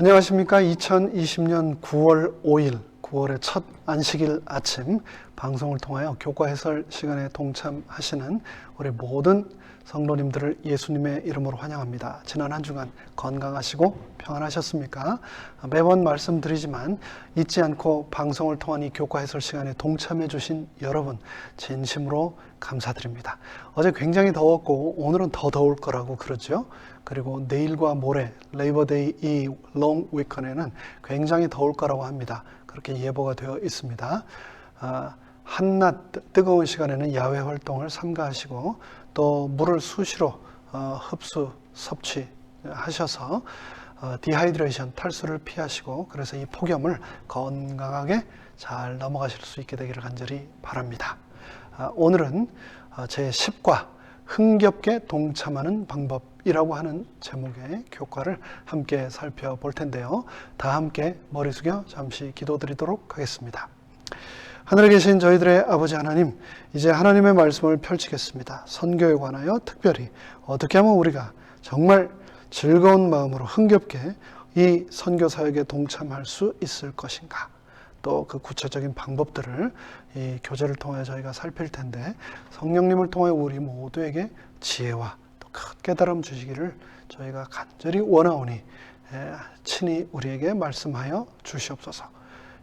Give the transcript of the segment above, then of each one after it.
안녕하십니까. 2020년 9월 5일 9월의 첫 안식일 아침 방송을 통하여 교과 해설 시간에 동참하시는 우리 모든 성도님들을 예수님의 이름으로 환영합니다. 지난 한 주간 건강하시고 평안하셨습니까? 매번 말씀드리지만 잊지 않고 방송을 통한 이 교과 해설 시간에 동참해 주신 여러분 진심으로 감사드립니다. 어제 굉장히 더웠고 오늘은 더 더울 거라고 그러죠. 그리고 내일과 모레 레이버데이 이 롱 위켄에는 굉장히 더울 거라고 합니다. 그렇게 예보가 되어 있습니다. 한낮 뜨거운 시간에는 야외 활동을 삼가하시고 또 물을 수시로 흡수 섭취하셔서 디하이드레이션 탈수를 피하시고 그래서 이 폭염을 건강하게 잘 넘어가실 수 있게 되기를 간절히 바랍니다. 오늘은 제10과 흥겹게 동참하는 방법이라고 하는 제목의 교과를 함께 살펴볼 텐데요. 다 함께 머리 숙여 잠시 기도드리도록 하겠습니다. 하늘에 계신 저희들의 아버지 하나님, 이제 하나님의 말씀을 펼치겠습니다. 선교에 관하여 특별히 어떻게 하면 우리가 정말 즐거운 마음으로 흥겹게 이 선교 사역에 동참할 수 있을 것인가? 또 그 구체적인 방법들을 이 교제를 통해 저희가 살필 텐데 성령님을 통해 우리 모두에게 지혜와 또 큰 깨달음 주시기를 저희가 간절히 원하오니 친히 우리에게 말씀하여 주시옵소서.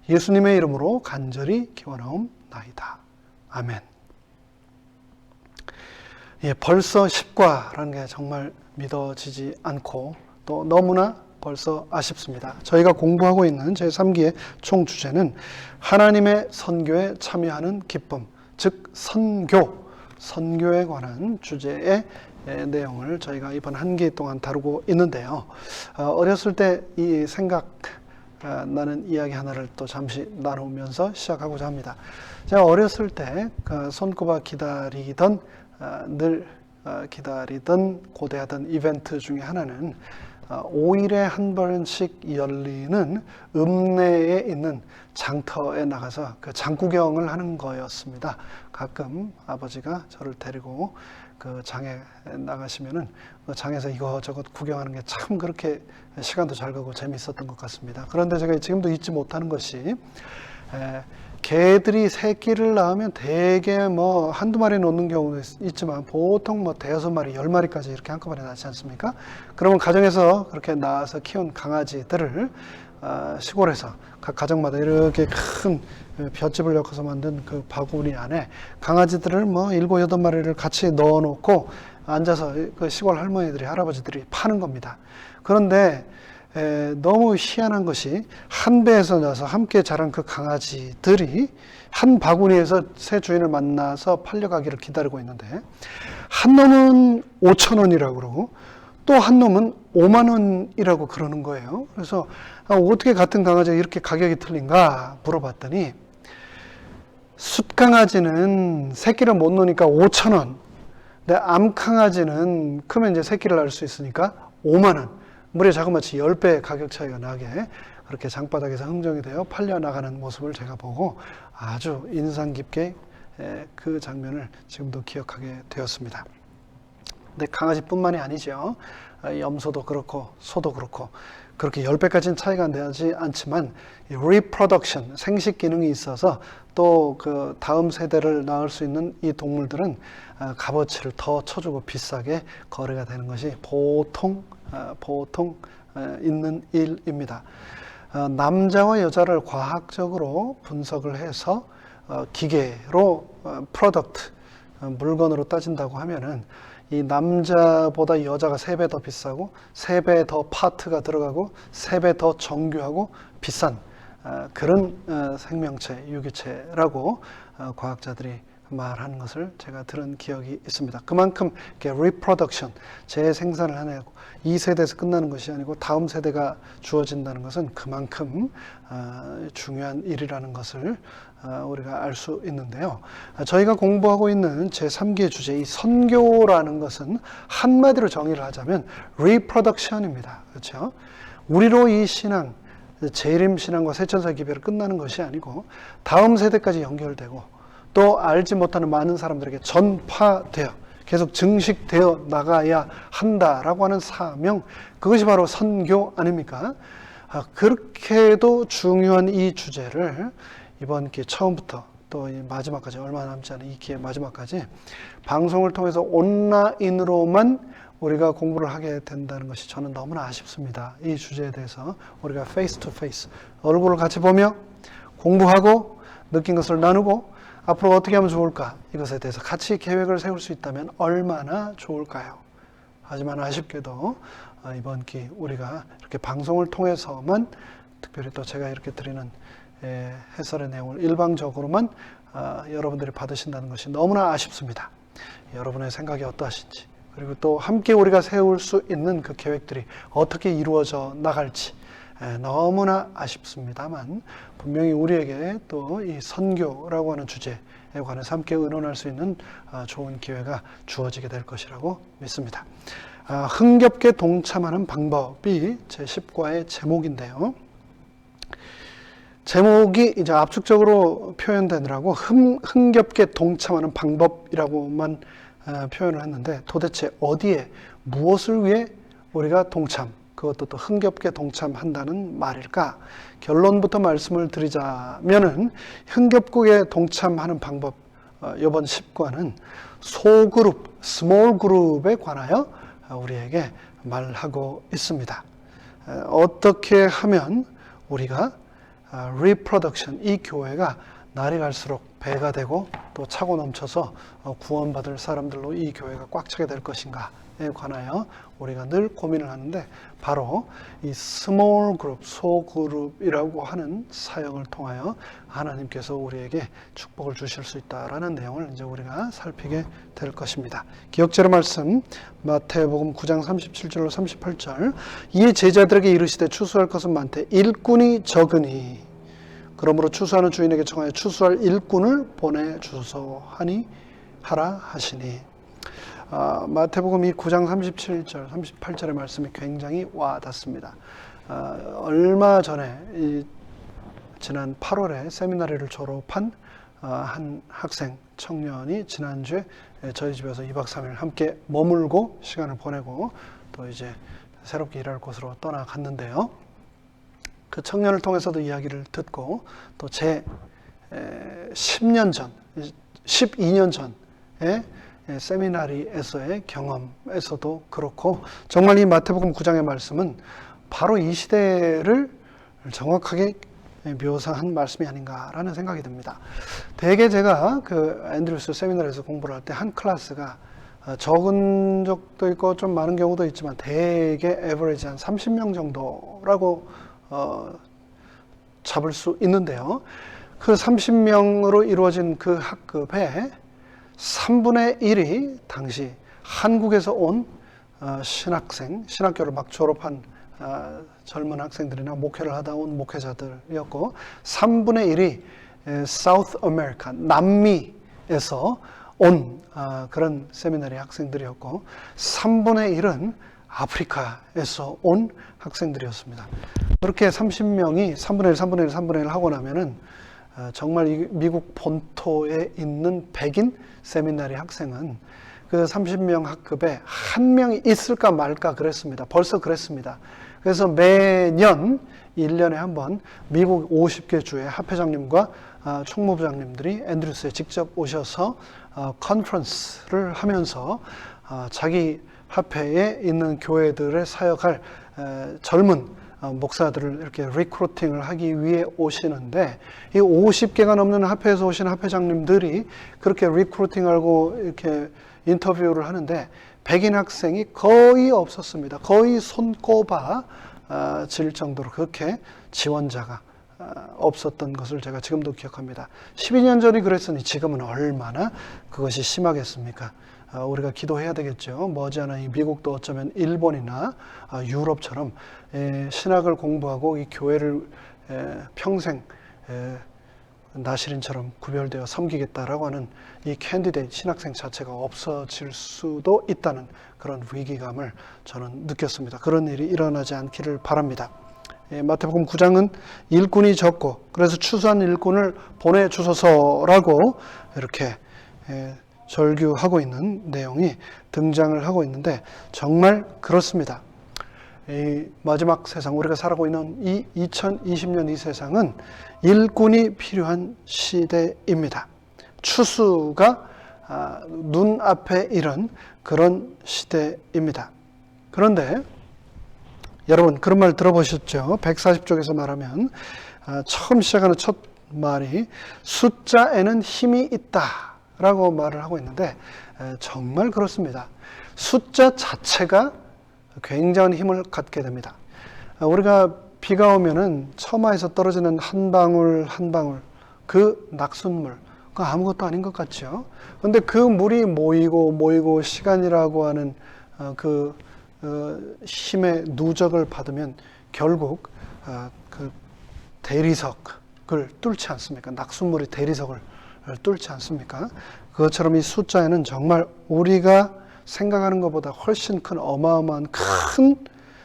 예수님의 이름으로 간절히 기원하옵나이다. 아멘. 벌써 10과라는 게 정말 믿어지지 않고 또 너무나 벌써 아쉽습니다. 저희가 공부하고 있는 제3기의 총 주제는 하나님의 선교에 참여하는 기쁨, 즉 선교에 관한 주제의 내용을 저희가 이번 한 기 동안 다루고 있는데요. 어렸을 때 이 생각 나는 이야기 하나를 또 잠시 나누면서 시작하고자 합니다. 제가 어렸을 때 손꼽아 기다리던 늘 기다리던 고대하던 이벤트 중에 하나는 5일에 한 번씩 열리는 읍내에 있는 장터에 나가서 그 장구경을 하는 거였습니다. 가끔 아버지가 저를 데리고 그 장에 나가시면은 그 장에서 이것저것 구경하는 게 참 그렇게 시간도 잘 가고 재미있었던 것 같습니다. 그런데 제가 지금도 잊지 못하는 것이 개들이 새끼를 낳으면 대개 뭐 한두 마리 놓는 경우도 있지만 보통 뭐 대여섯 마리, 10마리까지 이렇게 한꺼번에 낳지 않습니까? 그러면 가정에서 그렇게 낳아서 키운 강아지들을 시골에서 각 가정마다 이렇게 큰 볏짚을 엮어서 만든 그 바구니 안에 강아지들을 뭐 7, 8마리를 같이 넣어놓고 앉아서 그 시골 할머니들이, 할아버지들이 파는 겁니다. 그런데 너무 희한한 것이 한 배에서 나서 함께 자란 그 강아지들이 한 바구니에서 새 주인을 만나서 팔려가기를 기다리고 있는데 한 놈은 5,000원이라고 그러고 또 한 놈은 5만 원이라고 그러는 거예요. 그래서 어떻게 같은 강아지가 이렇게 가격이 틀린가 물어봤더니 숫강아지는 새끼를 못 놓으니까 5,000원, 근데 암강아지는 크면 이제 새끼를 낳을 수 있으니까 5만 원. 무려 자그마치 10배 가격 차이가 나게 그렇게 장바닥에서 흥정이 되어 팔려나가는 모습을 제가 보고 아주 인상 깊게 그 장면을 지금도 기억하게 되었습니다. 근데 강아지뿐만이 아니죠. 염소도 그렇고 소도 그렇고 그렇게 10배까지는 차이가 나지 않지만 reproduction, 생식 기능이 있어서 또 그 다음 세대를 낳을 수 있는 이 동물들은 값어치를 더 쳐주고 비싸게 거래가 되는 것이 보통 있는 일입니다. 남자와 여자를 과학적으로 분석을 해서 기계로 프로덕트, 물건으로 따진다고 하면은 이 남자보다 여자가 3배 더 비싸고 3배 더 파트가 들어가고 3배 더 정교하고 비싼 그런 생명체, 유기체라고 과학자들이 말하는 것을 제가 들은 기억이 있습니다. 그만큼 reproduction, 재생산을 하고 이 세대에서 끝나는 것이 아니고 다음 세대가 주어진다는 것은 그만큼 중요한 일이라는 것을 우리가 알 수 있는데요. 저희가 공부하고 있는 제3기의 주제, 이 선교라는 것은 한마디로 정의를 하자면 reproduction입니다. 그렇죠? 우리로 이 신앙, 재림 신앙과 새천사 기별이 끝나는 것이 아니고 다음 세대까지 연결되고 또 알지 못하는 많은 사람들에게 전파되어 계속 증식되어 나가야 한다라고 하는 사명, 그것이 바로 선교 아닙니까? 그렇게도 중요한 이 주제를 이번 기회 처음부터 또 이 마지막까지, 얼마 남지 않은 이 기회 마지막까지 방송을 통해서 온라인으로만 우리가 공부를 하게 된다는 것이 저는 너무나 아쉽습니다. 이 주제에 대해서 우리가 페이스 투 페이스, 얼굴을 같이 보며 공부하고 느낀 것을 나누고 앞으로 어떻게 하면 좋을까, 이것에 대해서 같이 계획을 세울 수 있다면 얼마나 좋을까요? 하지만 아쉽게도 이번 기회 우리가 이렇게 방송을 통해서만, 특별히 또 제가 이렇게 드리는 해설의 내용을 일방적으로만 여러분들이 받으신다는 것이 너무나 아쉽습니다. 여러분의 생각이 어떠하신지, 그리고 또 함께 우리가 세울 수 있는 그 계획들이 어떻게 이루어져 나갈지 너무나 아쉽습니다만, 분명히 우리에게 또 이 선교라고 하는 주제에 관해서 함께 의논할 수 있는 좋은 기회가 주어지게 될 것이라고 믿습니다. 흥겹게 동참하는 방법이 제 10과의 제목인데요. 제목이 이제 압축적으로 표현되느라고 흥겹게 동참하는 방법이라고만 표현을 했는데, 도대체 어디에 무엇을 위해 우리가 동참, 그것도 또 흥겹게 동참한다는 말일까? 결론부터 말씀을 드리자면은, 흥겹게 동참하는 방법, 이번 10과는 소그룹, 스몰 그룹에 관하여 우리에게 말하고 있습니다. 어떻게 하면 우리가 리프로덕션, 이 교회가 날이 갈수록 배가 되고 또 차고 넘쳐서 구원받을 사람들로 이 교회가 꽉 차게 될 것인가에 관하여 우리가 늘 고민을 하는데, 바로 이 스몰 그룹, 소그룹이라고 하는 사역을 통하여 하나님께서 우리에게 축복을 주실 수 있다라는 내용을 이제 우리가 살피게 될 것입니다. 기억제로 말씀, 마태복음 9장 37절로 38절. 이에 제자들에게 이르시되 추수할 것은 많되 일꾼이 적으니 그러므로 추수하는 주인에게 청하여 추수할 일꾼을 보내주소서 하라 하시니. 마태복음 이 9장 37절, 38절의 말씀이 굉장히 와닿습니다. 얼마 전에 지난 8월에 세미나리를 졸업한 한 학생, 청년이 지난주에 저희 집에서 2박 3일 함께 머물고 시간을 보내고 또 이제 새롭게 일할 곳으로 떠나갔는데요. 그 청년을 통해서도 이야기를 듣고 또 제 10년 전, 12년 전에 세미나리에서의 경험에서도 그렇고, 정말 이 마태복음 9장의 말씀은 바로 이 시대를 정확하게 묘사한 말씀이 아닌가라는 생각이 듭니다. 대개 제가 그 앤드루스 세미나리에서 공부를 할 때 한 클래스가 적은 적도 있고 좀 많은 경우도 있지만 대개 에버리지 한 30명 정도라고 잡을 수 있는데요. 그 30명으로 이루어진 그 학급에 3분의 1이 당시 한국에서 온 신학생, 신학교를 막 졸업한 젊은 학생들이나 목회를 하다 온 목회자들이었고, 3분의 1이 South America, 남미에서 온 그런 세미나리 학생들이었고, 3분의 1은 아프리카에서 온 학생들이었습니다. 그렇게 30명이 3분의 1, 3분의 1, 3분의 1 하고 나면은 정말 이 미국 본토에 있는 백인 세미나리 학생은 그 30명 학급에 한 명이 있을까 말까 그랬습니다. 벌써 그랬습니다. 그래서 매년 1년에 한 번 미국 50개 주의 합회장님과 총무부장님들이 앤드루스에 직접 오셔서 컨퍼런스를 하면서 자기 합회에 있는 교회들의 사역할 젊은 목사들을 이렇게 리크루팅을 하기 위해 오시는데, 이 50개가 넘는 합회에서 오신 합회장님들이 그렇게 리크루팅하고 이렇게 인터뷰를 하는데 백인 학생이 거의 없었습니다. 거의 손꼽아 질 정도로 그렇게 지원자가 없었던 것을 제가 지금도 기억합니다. 12년 전이 그랬으니 지금은 얼마나 그것이 심하겠습니까? 우리가 기도해야 되겠죠. 머지않아 이 미국도 어쩌면 일본이나 유럽처럼 신학을 공부하고 이 교회를 평생 나시린처럼 구별되어 섬기겠다라고 하는 이 캔디데이트 신학생 자체가 없어질 수도 있다는 그런 위기감을 저는 느꼈습니다. 그런 일이 일어나지 않기를 바랍니다. 마태복음 9장은 일꾼이 적고 그래서 추수한 일꾼을 보내주소서라고 이렇게 절규하고 있는 내용이 등장을 하고 있는데, 정말 그렇습니다. 이 마지막 세상, 우리가 살아가고 있는 이 2020년 이 세상은 일꾼이 필요한 시대입니다. 추수가 눈앞에 이른 그런 시대입니다. 그런데 여러분 그런 말 들어보셨죠? 140쪽에서 말하면 처음 시작하는 첫 말이 숫자에는 힘이 있다라고 말을 하고 있는데 정말 그렇습니다. 숫자 자체가 굉장한 힘을 갖게 됩니다. 우리가 비가 오면은 처마에서 떨어지는 한 방울 한 방울, 그 낙숫물, 그 아무것도 아닌 것 같죠. 그런데 그 물이 모이고 시간이라고 하는 그 힘의 누적을 받으면 결국 그 대리석을 뚫지 않습니까? 낙숫물이 대리석을 뚫지 않습니까? 그것처럼 이 숫자에는 정말 우리가 생각하는 것보다 훨씬 큰 어마어마한 큰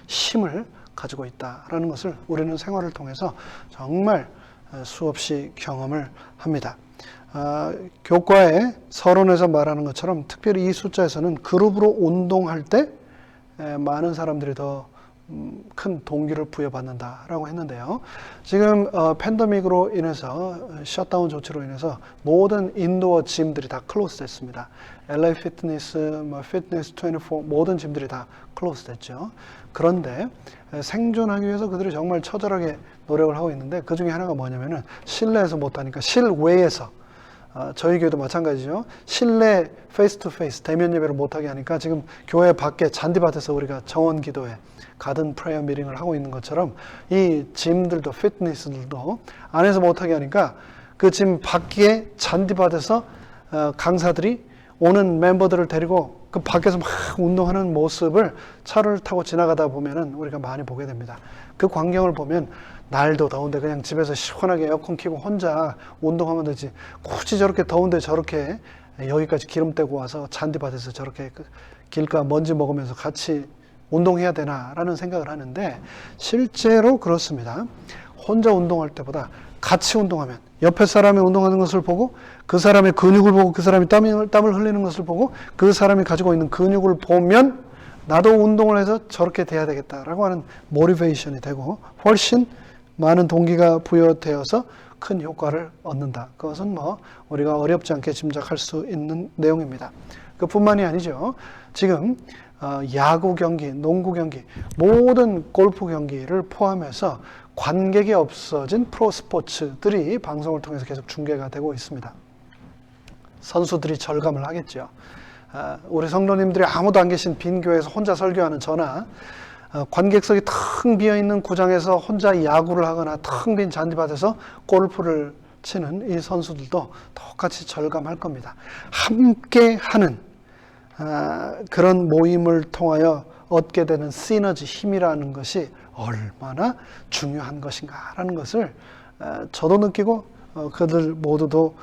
힘을 가지고 있다라는 것을 우리는 생활을 통해서 정말 수없이 경험을 합니다. 교과의 서론에서 말하는 것처럼 특별히 이 숫자에서는 그룹으로 운동할 때 많은 사람들이 더 큰 동기를 부여받는다라고 했는데요. 지금 팬데믹으로 인해서 셧다운 조치로 인해서 모든 인도어 짐들이 다 클로즈 됐습니다. LA 피트니스, 피트니스 24 모든 짐들이 다 클로즈 됐죠. 그런데 생존하기 위해서 그들이 정말 처절하게 노력을 하고 있는데 그 중에 하나가 뭐냐면은 실내에서 못하니까 실외에서 저희 교회도 마찬가지죠. 실내 페이스 투 페이스 대면 예배를 못하게 하니까 지금 교회 밖에 잔디밭에서 우리가 정원 기도회 가든 프레이어 미팅을 하고 있는 것처럼 이 짐들도 피트니스들도 안에서 못하게 하니까 그 짐 밖에 잔디밭에서 강사들이 오는 멤버들을 데리고 그 밖에서 막 운동하는 모습을 차를 타고 지나가다 보면은 우리가 많이 보게 됩니다. 그 광경을 보면 날도 더운데 그냥 집에서 시원하게 에어컨 켜고 혼자 운동하면 되지. 굳이 저렇게 더운데 저렇게 여기까지 기름 떼고 와서 잔디밭에서 저렇게 길가 먼지 먹으면서 같이 운동해야 되나라는 생각을 하는데 실제로 그렇습니다. 혼자 운동할 때보다 같이 운동하면 옆에 사람이 운동하는 것을 보고 그 사람의 근육을 보고 그 사람이 땀을 흘리는 것을 보고 그 사람이 가지고 있는 근육을 보면 나도 운동을 해서 저렇게 돼야 되겠다라고 하는 모티베이션이 되고 훨씬 많은 동기가 부여되어서 큰 효과를 얻는다. 그것은 우리가 어렵지 않게 짐작할 수 있는 내용입니다. 그뿐만이 아니죠. 지금 야구 경기, 농구 경기, 모든 골프 경기를 포함해서 관객이 없어진 프로 스포츠들이 방송을 통해서 계속 중계가 되고 있습니다. 선수들이 절감을 하겠죠. 우리 성도님들이 아무도 안 계신 빈 교회에서 혼자 설교하는 저나 관객석이 텅 비어있는 구장에서 혼자 야구를 하거나 텅 빈 잔디밭에서 골프를 치는 이 선수들도 똑같이 절감할 겁니다. 함께 하는 그런 모임을 통하여 얻게 되는 시너지, 힘이라는 것이 얼마나 중요한 것인가라는 것을 저도 느끼고 그들 모두도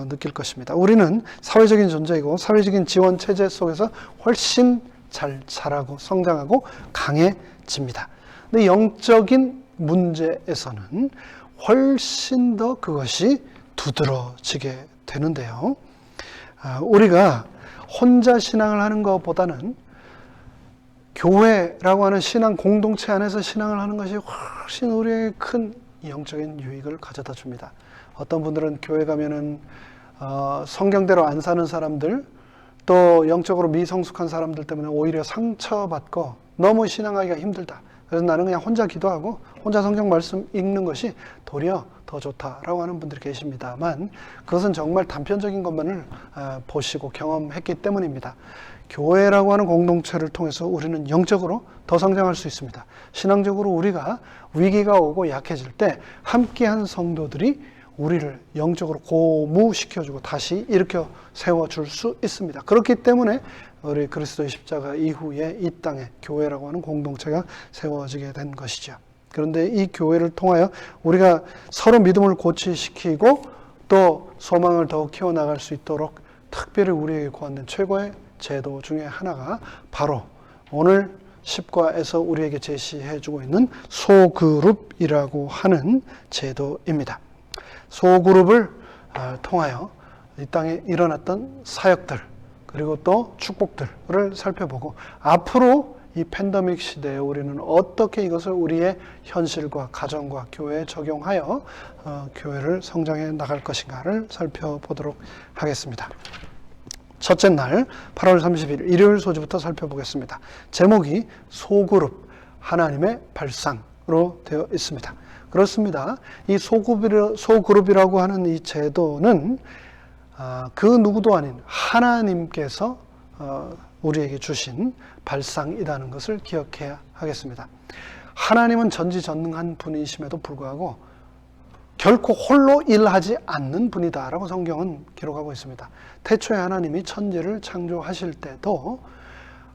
느낄 것입니다. 우리는 사회적인 존재이고 사회적인 지원 체제 속에서 훨씬 잘 자라고 성장하고 강해집니다. 근데 영적인 문제에서는 훨씬 더 그것이 두드러지게 되는데요. 우리가 혼자 신앙을 하는 것보다는 교회라고 하는 신앙 공동체 안에서 신앙을 하는 것이 훨씬 우리에게 큰 영적인 유익을 가져다 줍니다. 어떤 분들은 교회 가면은 성경대로 안 사는 사람들, 또 영적으로 미성숙한 사람들 때문에 오히려 상처받고 너무 신앙하기가 힘들다. 그래서 나는 그냥 혼자 기도하고 혼자 성경 말씀 읽는 것이 도리어 더 좋다라고 하는 분들이 계십니다만 그것은 정말 단편적인 것만을 보시고 경험했기 때문입니다. 교회라고 하는 공동체를 통해서 우리는 영적으로 더 성장할 수 있습니다. 신앙적으로 우리가 위기가 오고 약해질 때 함께한 성도들이 우리를 영적으로 고무시켜주고 다시 일으켜 세워줄 수 있습니다. 그렇기 때문에 우리 그리스도의 십자가 이후에 이 땅에 교회라고 하는 공동체가 세워지게 된 것이죠. 그런데 이 교회를 통하여 우리가 서로 믿음을 고취시키고 또 소망을 더욱 키워나갈 수 있도록 특별히 우리에게 고안된 최고의 제도 중에 하나가 바로 오늘 10과에서 우리에게 제시해주고 있는 소그룹이라고 하는 제도입니다. 소그룹을 통하여 이 땅에 일어났던 사역들 그리고 또 축복들을 살펴보고 앞으로 이 팬데믹 시대에 우리는 어떻게 이것을 우리의 현실과 가정과 교회에 적용하여 교회를 성장해 나갈 것인가를 살펴보도록 하겠습니다. 첫째 날 8월 30일 일요일 소지부터 살펴보겠습니다. 제목이 소그룹 하나님의 발상으로 되어 있습니다. 그렇습니다. 이 소그룹이라고 하는 이 제도는 그 누구도 아닌 하나님께서 우리에게 주신 발상이라는 것을 기억해야 하겠습니다. 하나님은 전지전능한 분이심에도 불구하고 결코 홀로 일하지 않는 분이다라고 성경은 기록하고 있습니다. 태초에 하나님이 천지를 창조하실 때도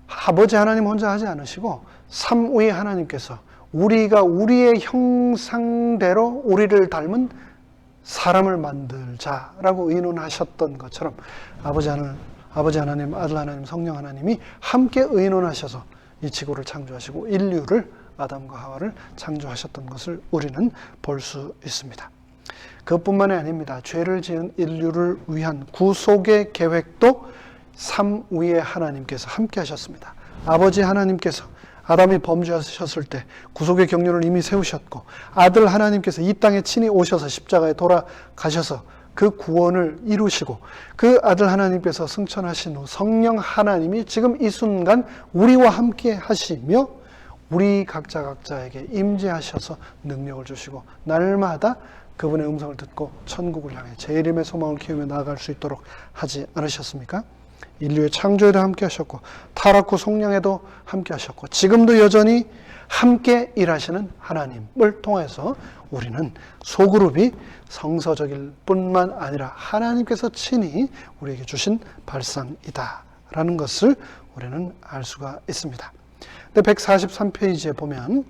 아버지 하나님 혼자 하지 않으시고 삼위의 하나님께서 우리가 우리의 형상대로 우리를 닮은 사람을 만들자라고 의논하셨던 것처럼 아버지 하나님, 아들 하나님, 성령 하나님이 함께 의논하셔서 이 지구를 창조하시고 인류를, 아담과 하와를 창조하셨던 것을 우리는 볼 수 있습니다. 그것뿐만이 아닙니다. 죄를 지은 인류를 위한 구속의 계획도 삼위의 하나님께서 함께 하셨습니다. 아버지 하나님께서 아담이 범죄하셨을 때 구속의 경륜을 이미 세우셨고, 아들 하나님께서 이 땅에 친히 오셔서 십자가에 돌아가셔서 그 구원을 이루시고, 그 아들 하나님께서 승천하신 후 성령 하나님이 지금 이 순간 우리와 함께 하시며 우리 각자에게 임재하셔서 능력을 주시고 날마다 그분의 음성을 듣고 천국을 향해 제 이름의 소망을 키우며 나아갈 수 있도록 하지 않으셨습니까? 인류의 창조에도 함께 하셨고 타락 후 속량에도 함께 하셨고 지금도 여전히 함께 일하시는 하나님을 통해서 우리는 소그룹이 성서적일 뿐만 아니라 하나님께서 친히 우리에게 주신 발상이다라는 것을 우리는 알 수가 있습니다. 근데 143페이지에 보면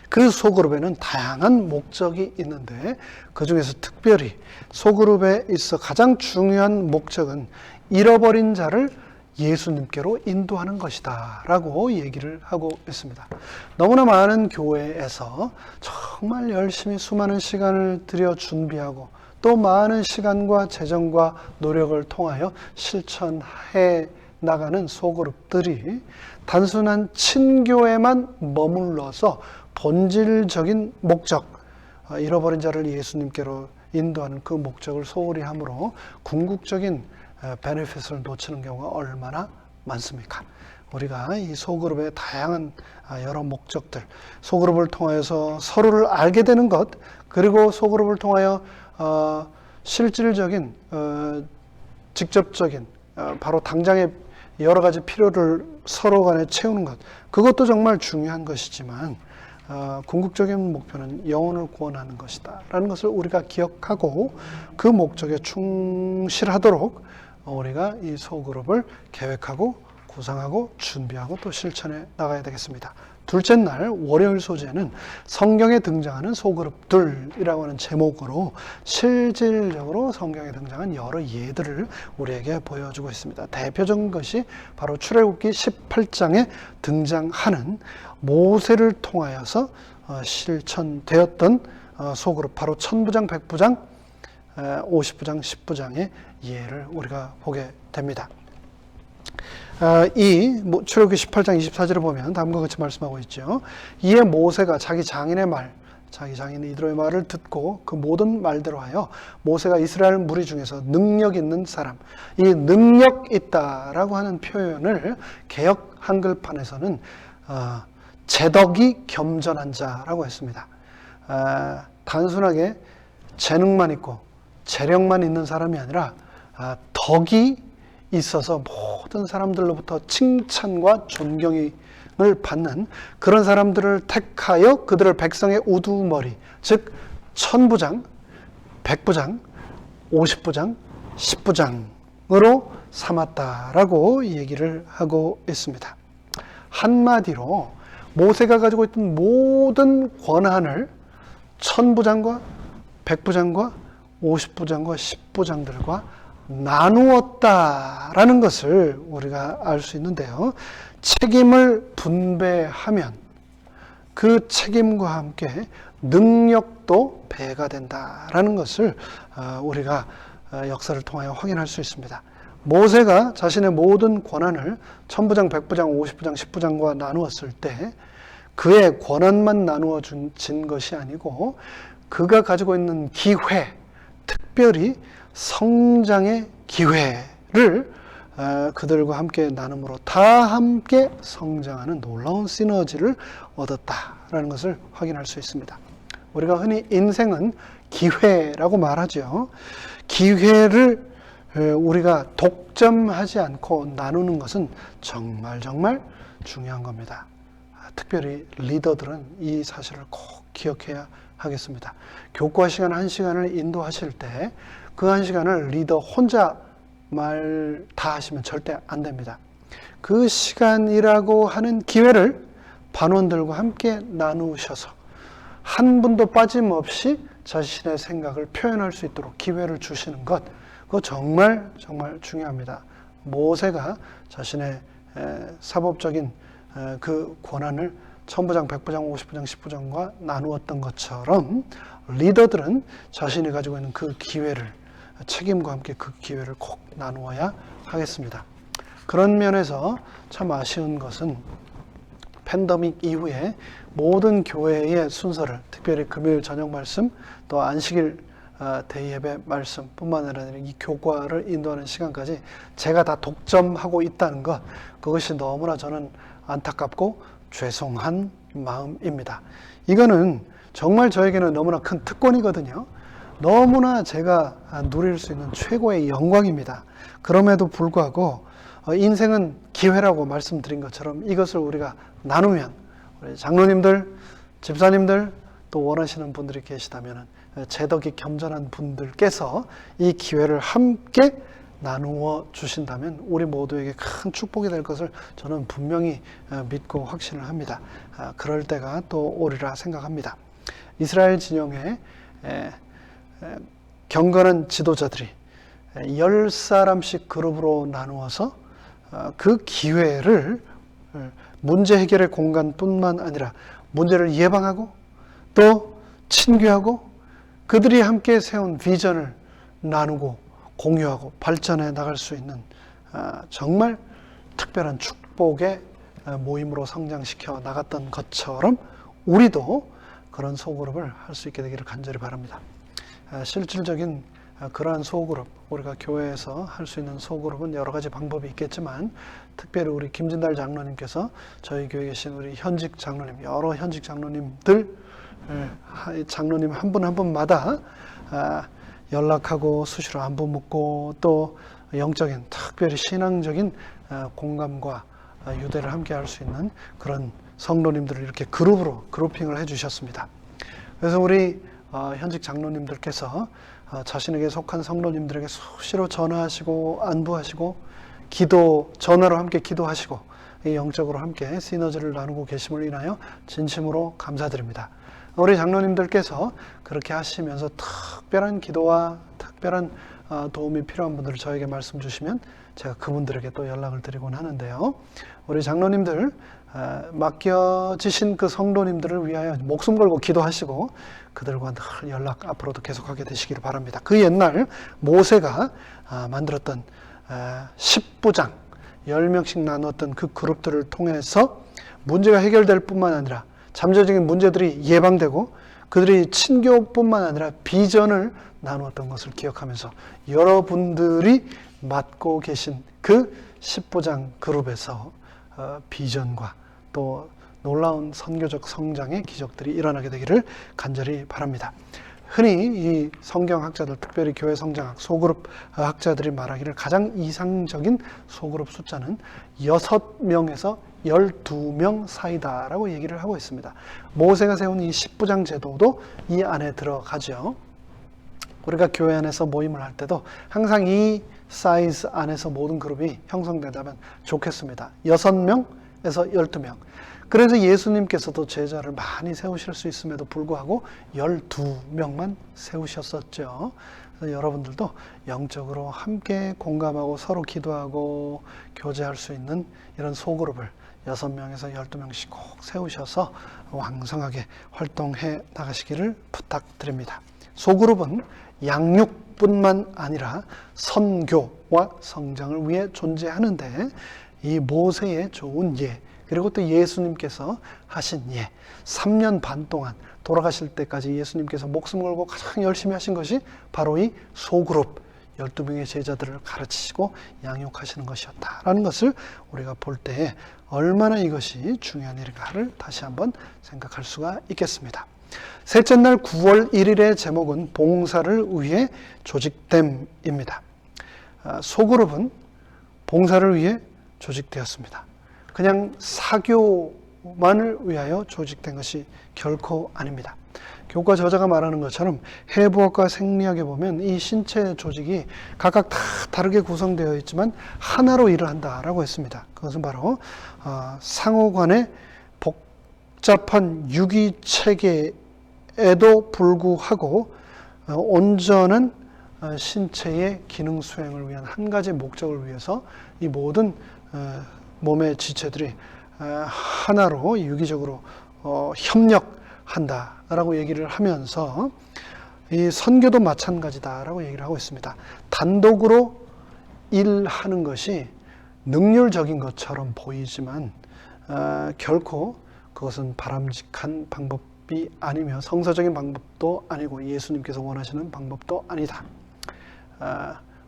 그 소그룹에는 다양한 목적이 있는데 그 중에서 특별히 소그룹에 있어 가장 중요한 목적은 잃어버린 자를 예수님께로 인도하는 것이다 라고 얘기를 하고 있습니다. 너무나 많은 교회에서 정말 열심히 수많은 시간을 들여 준비하고 또 많은 시간과 재정과 노력을 통하여 실천해 나가는 소그룹들이 단순한 친교에만 머물러서 본질적인 목적, 잃어버린 자를 예수님께로 인도하는 그 목적을 소홀히 함으로 궁극적인 베네핏을 놓치는 경우가 얼마나 많습니까? 우리가 이 소그룹의 다양한 여러 목적들, 소그룹을 통해서 서로를 알게 되는 것, 그리고 소그룹을 통하여 실질적인 직접적인 바로 당장의 여러 가지 필요를 서로 간에 채우는 것, 그것도 정말 중요한 것이지만 궁극적인 목표는 영혼을 구원하는 것이다 라는 것을 우리가 기억하고 그 목적에 충실하도록 우리가 이 소그룹을 계획하고 구상하고 준비하고 또 실천해 나가야 되겠습니다. 둘째 날 월요일 소재는 성경에 등장하는 소그룹들이라고 하는 제목으로 실질적으로 성경에 등장한 여러 예들을 우리에게 보여주고 있습니다. 대표적인 것이 바로 출애굽기 18장에 등장하는 모세를 통하여서 실천되었던 소그룹, 바로 천부장, 백부장, 50부장, 10부장의 예를 우리가 보게 됩니다. 이 출애굽기 18장 24절을 보면 다음과 같이 말씀하고 있죠. 이에 모세가 자기 장인의 말, 자기 장인 이드로의 말을 듣고 그 모든 말대로 하여 모세가 이스라엘 무리 중에서 능력 있는 사람, 이 능력 있다라고 하는 표현을 개역 한글판에서는 재덕이 겸전한 자라고 했습니다. 단순하게 재능만 있고 재력만 있는 사람이 아니라 덕이 있어서 모든 사람들로부터 칭찬과 존경을 받는 그런 사람들을 택하여 그들을 백성의 우두머리, 즉 천부장, 백부장, 50부장, 10부장으로 삼았다라고 얘기를 하고 있습니다. 한마디로 모세가 가지고 있던 모든 권한을 천부장과 백부장과 50부장과 10부장들과 나누었다라는 것을 우리가 알 수 있는데요. 책임을 분배하면 그 책임과 함께 능력도 배가 된다라는 것을 우리가 역사를 통하여 확인할 수 있습니다. 모세가 자신의 모든 권한을 1000부장, 100부장, 50부장, 10부장과 나누었을 때 그의 권한만 나누어 진 것이 아니고 그가 가지고 있는 기회, 특별히 성장의 기회를 그들과 함께 나눔으로 다 함께 성장하는 놀라운 시너지를 얻었다라는 것을 확인할 수 있습니다. 우리가 흔히 인생은 기회라고 말하죠. 기회를 우리가 독점하지 않고 나누는 것은 정말 중요한 겁니다. 특별히 리더들은 이 사실을 꼭 기억해야 하겠습니다. 교과 시간 1시간을 인도하실 때 그 1시간을 리더 혼자 말 다 하시면 절대 안 됩니다. 그 시간이라고 하는 기회를 반원들과 함께 나누셔서 한 분도 빠짐없이 자신의 생각을 표현할 수 있도록 기회를 주시는 것, 그거 정말 중요합니다. 모세가 자신의 사법적인 그 권한을 1000부장, 100부장, 50부장, 10부장과 나누었던 것처럼 리더들은 자신이 가지고 있는 그 기회를, 책임과 함께 그 기회를 꼭 나누어야 하겠습니다. 그런 면에서 참 아쉬운 것은 팬데믹 이후에 모든 교회의 순서를, 특별히 금요일 저녁 말씀, 또 안식일 대예배 말씀 뿐만 아니라 이 교과를 인도하는 시간까지 제가 다 독점하고 있다는 것, 그것이 너무나 저는 안타깝고 죄송한 마음입니다. 이거는 정말 저에게는 너무나 큰 특권이거든요. 너무나 제가 누릴 수 있는 최고의 영광입니다. 그럼에도 불구하고 인생은 기회라고 말씀드린 것처럼 이것을 우리가 나누면, 우리 장로님들, 집사님들, 또 원하시는 분들이 계시다면 재덕이 겸손한 분들께서 이 기회를 함께 나누어 주신다면 우리 모두에게 큰 축복이 될 것을 저는 분명히 믿고 확신을 합니다. 그럴 때가 또 오리라 생각합니다. 이스라엘 진영에 경건한 지도자들이 10사람씩 그룹으로 나누어서 그 기회를 문제 해결의 공간뿐만 아니라 문제를 예방하고 또 친교하고 그들이 함께 세운 비전을 나누고 공유하고 발전해 나갈 수 있는 정말 특별한 축복의 모임으로 성장시켜 나갔던 것처럼 우리도 그런 소그룹을 할 수 있게 되기를 간절히 바랍니다. 실질적인 그러한 소그룹, 우리가 교회에서 할 수 있는 소그룹은 여러 가지 방법이 있겠지만 특별히 우리 김진달 장로님께서 저희 교회에 계신 우리 현직 장로님, 여러 현직 장로님들, 장로님 한 분 한 분마다 연락하고 수시로 안부 묻고 또 영적인, 특별히 신앙적인 공감과 유대를 함께 할 수 있는 그런 성도님들을 이렇게 그룹핑을 해주셨습니다. 그래서 우리 현직 장로님들께서 자신에게 속한 성도님들에게 수시로 전화하시고 안부하시고 전화로 함께 기도하시고 영적으로 함께 시너지를 나누고 계심을 인하여 진심으로 감사드립니다. 우리 장로님들께서 그렇게 하시면서 특별한 기도와 특별한 도움이 필요한 분들을 저에게 말씀 주시면 제가 그분들에게 또 연락을 드리곤 하는데요. 우리 장로님들 맡겨지신 그 성도님들을 위하여 목숨 걸고 기도하시고 그들과 늘 연락 앞으로도 계속하게 되시기를 바랍니다. 그 옛날 모세가 만들었던 10부장 10명씩 나누었던 그 그룹들을 통해서 문제가 해결될 뿐만 아니라 잠재적인 문제들이 예방되고 그들이 친교뿐만 아니라 비전을 나누었던 것을 기억하면서 여러분들이 맡고 계신 그 10부장 그룹에서 비전과 또 놀라운 선교적 성장의 기적들이 일어나게 되기를 간절히 바랍니다. 흔히 이 성경학자들, 특별히 교회 성장학, 소그룹 학자들이 말하기를 가장 이상적인 소그룹 숫자는 6명에서 12명 사이다라고 얘기를 하고 있습니다. 모세가 세운 이 10부장 제도도 이 안에 들어가죠. 우리가 교회 안에서 모임을 할 때도 항상 이 사이즈 안에서 모든 그룹이 형성된다면 좋겠습니다. 6명에서 12명. 그래서 예수님께서도 제자를 많이 세우실 수 있음에도 불구하고 12명만 세우셨었죠. 그래서 여러분들도 영적으로 함께 공감하고 서로 기도하고 교제할 수 있는 이런 소그룹을 6명에서 12명씩 꼭 세우셔서 왕성하게 활동해 나가시기를 부탁드립니다. 소그룹은 양육뿐만 아니라 선교와 성장을 위해 존재하는데, 이 모세의 좋은 예, 그리고 또 예수님께서 하신 예, 3년 반 동안 돌아가실 때까지 예수님께서 목숨 걸고 가장 열심히 하신 것이 바로 이 소그룹 12명의 제자들을 가르치시고 양육하시는 것이었다라는 것을 우리가 볼 때 얼마나 이것이 중요한 일인가를 다시 한번 생각할 수가 있겠습니다. 셋째 날 9월 1일의 제목은 봉사를 위해 조직됨입니다. 소그룹은 봉사를 위해 조직되었습니다. 그냥 사교만을 위하여 조직된 것이 결코 아닙니다. 교과 저자가 말하는 것처럼 해부학과 생리학에 보면 이 신체 조직이 각각 다 다르게 구성되어 있지만 하나로 일을 한다라고 했습니다. 그것은 바로 상호간의 복잡한 유기체계에도 불구하고 온전한 신체의 기능 수행을 위한 한 가지 목적을 위해서 이 모든 몸의 지체들이 하나로 유기적으로 협력한다라고 얘기를 하면서 이 선교도 마찬가지다라고 얘기를 하고 있습니다. 단독으로 일하는 것이 능률적인 것처럼 보이지만 결코 그것은 바람직한 방법이 아니며 성서적인 방법도 아니고 예수님께서 원하시는 방법도 아니다.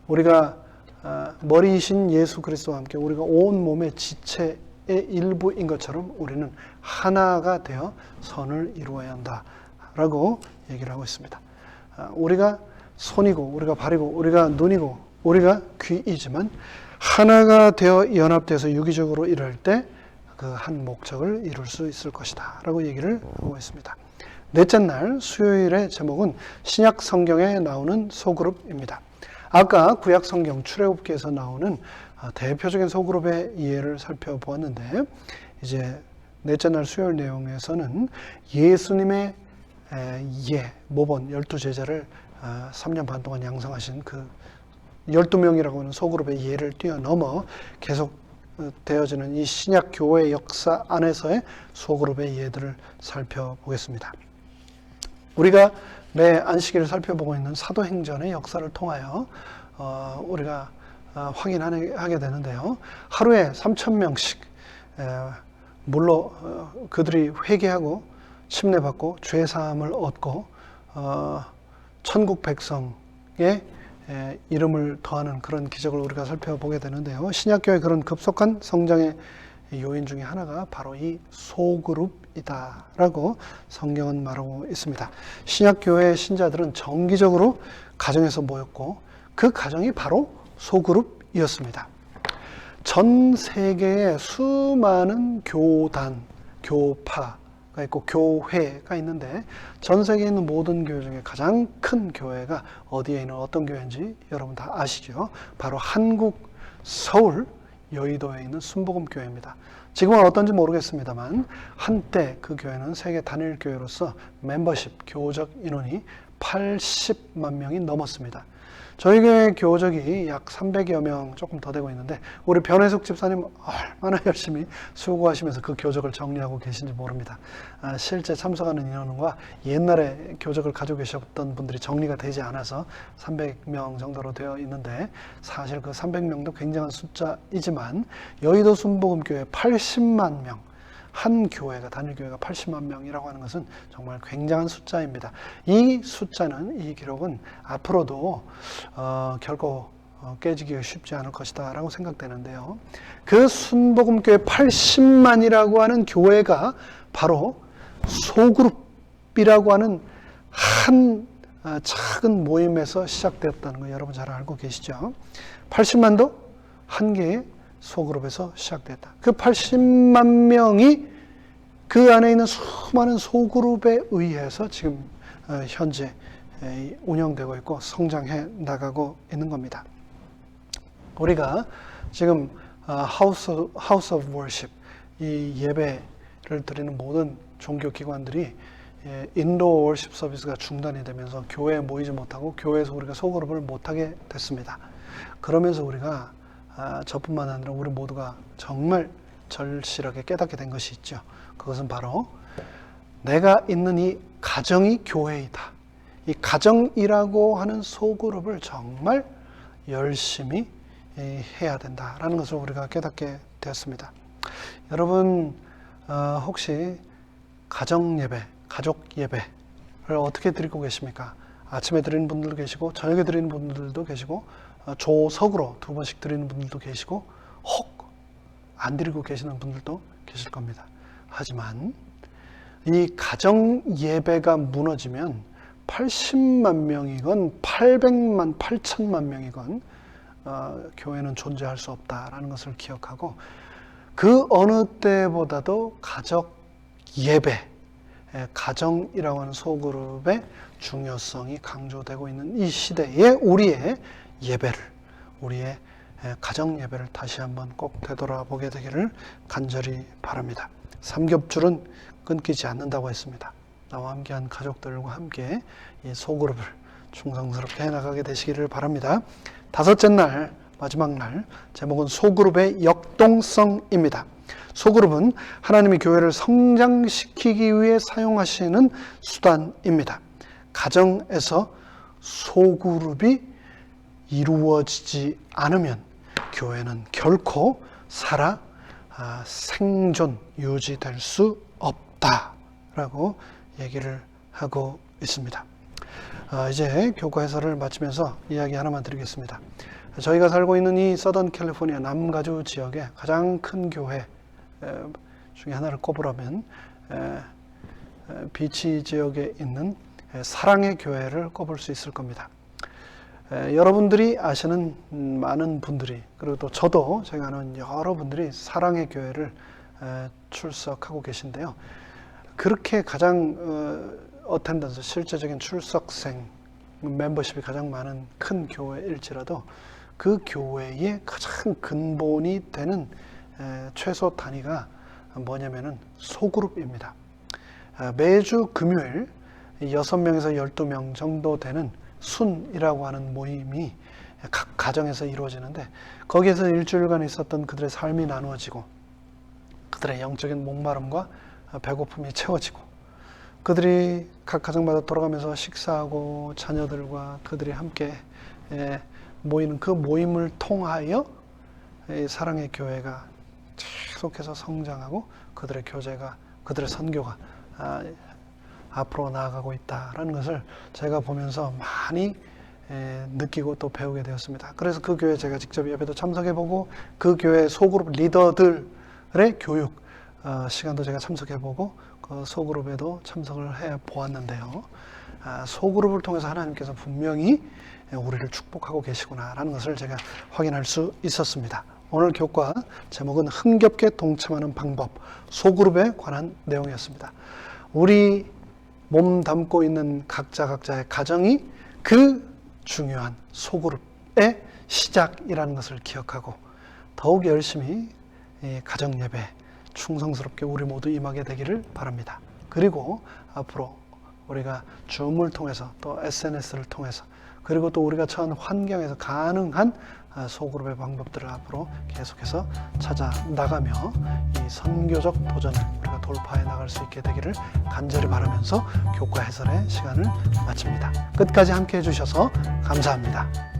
우리가 머리이신 예수 그리스도와 함께 우리가 온 몸의 지체의 일부인 것처럼 우리는 하나가 되어 선을 이루어야 한다라고 얘기를 하고 있습니다. 우리가 손이고 우리가 발이고 우리가 눈이고 우리가 귀이지만 하나가 되어 연합돼서 유기적으로 일할 때 그 한 목적을 이룰 수 있을 것이다 라고 얘기를 하고 있습니다. 넷째 날 수요일의 제목은 신약 성경에 나오는 소그룹입니다. 아까 구약 성경 출애굽기에서 나오는 대표적인 소그룹의 이해를 살펴보았는데, 이제 넷째 날 수요일 내용에서는 예수님의 모본 12제자를 3년 반 동안 양성하신 그 12명이라고 하는 소그룹의 예를 뛰어넘어 계속 되어지는 이 신약 교회 역사 안에서의 소그룹의 예들을 살펴보겠습니다. 우리가 매 안식일을 살펴보고 있는 사도행전의 역사를 통하여 우리가 확인하게 되는데요. 하루에 3,000명씩 물론 그들이 회개하고 침례받고 죄사함을 얻고 천국 백성의 이름을 더하는 그런 기적을 우리가 살펴보게 되는데요. 신약교회의 그런 급속한 성장의 요인 중에 하나가 바로 이 소그룹이다라고 성경은 말하고 있습니다. 신약교회의 신자들은 정기적으로 가정에서 모였고 그 가정이 바로 소그룹이었습니다. 전 세계에 수많은 교단, 교파가 있고 교회가 있는데 전 세계에 있는 모든 교회 중에 가장 큰 교회가 어디에 있는 어떤 교회인지 여러분 다 아시죠? 바로 한국 서울 여의도에 있는 순복음교회입니다. 지금은 어떤지 모르겠습니다만 한때 그 교회는 세계 단일 교회로서 멤버십, 교적 인원이 80만 명이 넘었습니다. 저희 교회 교적이 약 300여 명 조금 더 되고 있는데 우리 변혜숙 집사님 얼마나 열심히 수고하시면서 그 교적을 정리하고 계신지 모릅니다. 실제 참석하는 인원과 옛날에 교적을 가지고 계셨던 분들이 정리가 되지 않아서 300명 정도로 되어 있는데 사실 그 300명도 굉장한 숫자이지만 여의도 순복음교회 80만 명, 한 교회가, 단일교회가 80만 명이라고 하는 것은 정말 굉장한 숫자입니다. 이 숫자는, 이 기록은 앞으로도 결코 깨지기가 쉽지 않을 것이다 라고 생각되는데요. 그 순복음교회 80만이라고 하는 교회가 바로 소그룹이라고 하는 한 작은 모임에서 시작되었다는 거 여러분 잘 알고 계시죠? 80만도 한 개의 소그룹에서 시작됐다. 그 80만 명이 그 안에 있는 수많은 소그룹에 의해서 지금 현재 운영되고 있고 성장해 나가고 있는 겁니다. 우리가 지금 하우스 오브 워십, 이 예배를 드리는 모든 종교기관들이 인도어 월십 서비스가 중단이 되면서 교회에 모이지 못하고 교회에서 우리가 소그룹을 못하게 됐습니다. 그러면서 우리가 저뿐만 아니라 우리 모두가 정말 절실하게 깨닫게 된 것이 있죠. 그것은 바로 내가 있는 이 가정이 교회이다. 이 가정이라고 하는 소그룹을 정말 열심히 해야 된다라는 것을 우리가 깨닫게 되었습니다. 여러분 혹시 가정 예배, 가족 예배를 어떻게 드리고 계십니까? 아침에 드리는 분들도 계시고 저녁에 드리는 분들도 계시고 조석으로 2번씩 드리는 분들도 계시고 혹 안 드리고 계시는 분들도 계실 겁니다. 하지만 이 가정 예배가 무너지면 80만 명이건 800만, 8천만 명이건 교회는 존재할 수 없다라는 것을 기억하고 그 어느 때보다도 가족 예배, 가정이라고 하는 소그룹의 중요성이 강조되고 있는 이 시대에 우리의 예배를, 우리의 가정 예배를 다시 한번 꼭 되돌아보게 되기를 간절히 바랍니다. 삼겹줄은 끊기지 않는다고 했습니다. 나와 함께한 가족들과 함께 이 소그룹을 충성스럽게 해나가게 되시기를 바랍니다. 5째 날, 마지막 날, 제목은 소그룹의 역동성입니다. 소그룹은 하나님의 교회를 성장시키기 위해 사용하시는 수단입니다. 가정에서 소그룹이 이루어지지 않으면 교회는 결코 생존, 유지될 수 없다라고 얘기를 하고 있습니다. 이제 교과 해설을 마치면서 이야기 하나만 드리겠습니다. 저희가 살고 있는 이 서던 캘리포니아 남가주 지역의 가장 큰 교회 중에 하나를 꼽으라면 비치 지역에 있는 사랑의 교회를 꼽을 수 있을 겁니다. 여러분들이 아시는 많은 분들이, 그리고 또 저도 제가 아는 여러분들이 사랑의 교회를 출석하고 계신데요. 그렇게 가장 어텐던스, 실제적인 출석생, 멤버십이 가장 많은 큰 교회일지라도 그 교회의 가장 근본이 되는 최소 단위가 뭐냐면은 소그룹입니다. 매주 금요일 6명에서 12명 정도 되는 순이라고 하는 모임이 각 가정에서 이루어지는데 거기에서 일주일간 있었던 그들의 삶이 나누어지고 그들의 영적인 목마름과 배고픔이 채워지고 그들이 각 가정마다 돌아가면서 식사하고 자녀들과 그들이 함께 모이는 그 모임을 통하여 사랑의 교회가 계속해서 성장하고 그들의 교제가, 그들의 선교가 앞으로 나아가고 있다라는 것을 제가 보면서 많이 느끼고 또 배우게 되었습니다. 그래서 그 교회 제가 직접 예배도 참석해보고 그 교회 소그룹 리더들의 교육 시간도 제가 참석해보고 그 소그룹에도 참석을 해보았는데요. 소그룹을 통해서 하나님께서 분명히 우리를 축복하고 계시구나라는 것을 제가 확인할 수 있었습니다. 오늘 교과 제목은 흥겹게 동참하는 방법, 소그룹에 관한 내용이었습니다. 우리 몸 담고 있는 각자의 가정이 그 중요한 소그룹의 시작이라는 것을 기억하고 더욱 열심히 가정 예배 충성스럽게 우리 모두 임하게 되기를 바랍니다. 그리고 앞으로 우리가 줌을 통해서 또 SNS를 통해서 그리고 또 우리가 처한 환경에서 가능한 소그룹의 방법들을 앞으로 계속해서 찾아 나가며 이 선교적 도전을 우리가 돌파해 나갈 수 있게 되기를 간절히 바라면서 교과 해설의 시간을 마칩니다. 끝까지 함께 해주셔서 감사합니다.